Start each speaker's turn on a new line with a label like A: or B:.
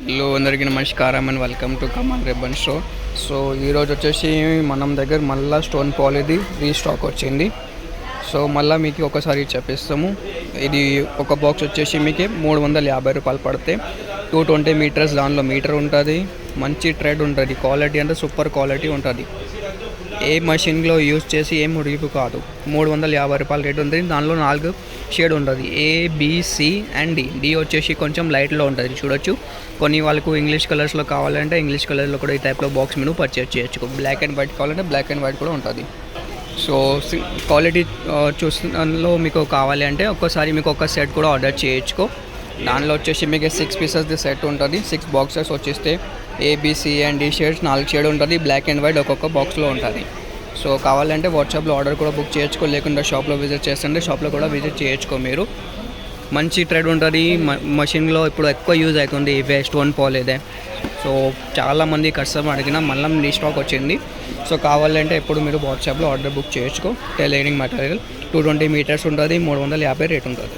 A: Hello అందరికీ నమస్కారం and welcome to Kamal ribbon store. So ఈరోజు వచ్చేసి మనం దగ్గర మళ్ళీ స్టోన్ పాలీది రీస్టాక్ వచ్చింది. సో మళ్ళీ మీకు ఒకసారి చెప్పిస్తాము. ఇది ఒక బాక్స్ వచ్చేసి మీకు 350 రూపాయలు పడితే 220 మీటర్స్, దానిలో మీటర్ ఉంటుంది. మంచి ట్రెడ్ ఉంటుంది, క్వాలిటీ అంటే సూపర్ క్వాలిటీ ఉంటుంది. ఏ మషిన్లో యూజ్ చేసి ఏం ఉడిగిపు కాదు. 350 రూపాయలు రేట్ ఉంది. దానిలో 4 షేడ్ ఉంటుంది, ఏబిసి అండ్ డి వచ్చేసి కొంచెం లైట్లో ఉంటుంది చూడొచ్చు. కొన్ని వాళ్ళకు ఇంగ్లీష్ కలర్స్లో కావాలంటే ఇంగ్లీష్ కలర్లో కూడా ఈ టైప్లో బాక్స్ మీరు పర్చేజ్ చేయొచ్చు. బ్లాక్ అండ్ వైట్ కావాలంటే బ్లాక్ అండ్ వైట్ కూడా ఉంటుంది. సో క్వాలిటీ చూస్తున్నలో మీకు కావాలి అంటే ఒక్కసారి మీకు ఒక సెట్ కూడా ఆర్డర్ చేయొచ్చుకో. దానిలో వచ్చేసి మీకు 6 పీసెస్ది సెట్ ఉంటుంది. 6 బాక్సెస్ వచ్చేస్తే A B C and D shades 4 shade ఉంటుంది. బ్లాక్ అండ్ వైట్ ఒక్కొక్క బాక్స్లో ఉంటుంది. సో కావాలంటే వాట్సాప్లో ఆర్డర్ కూడా బుక్ చేయొచ్చుకో, లేకుండా షాప్లో విజిట్ చేస్తుంటే షాప్లో కూడా విజిట్ చేయొచ్చుకో. మీరు మంచి ట్రెడ్ ఉంటుంది. మషిన్లో ఇప్పుడు ఎక్కువ యూజ్ అవుతుంది ఇవే స్టోన్ పాలీదే. సో చాలామంది కస్టమర్ అడిగినా మళ్ళీ రీస్టాక్ వచ్చింది. సో కావాలంటే ఎప్పుడు మీరు వాట్సాప్లో ఆర్డర్ బుక్ చేయొచ్చుకో. టైలరింగ్ మెటీరియల్ 220 మీటర్స్ ఉంటుంది, 350 రేట్ ఉంటుంది.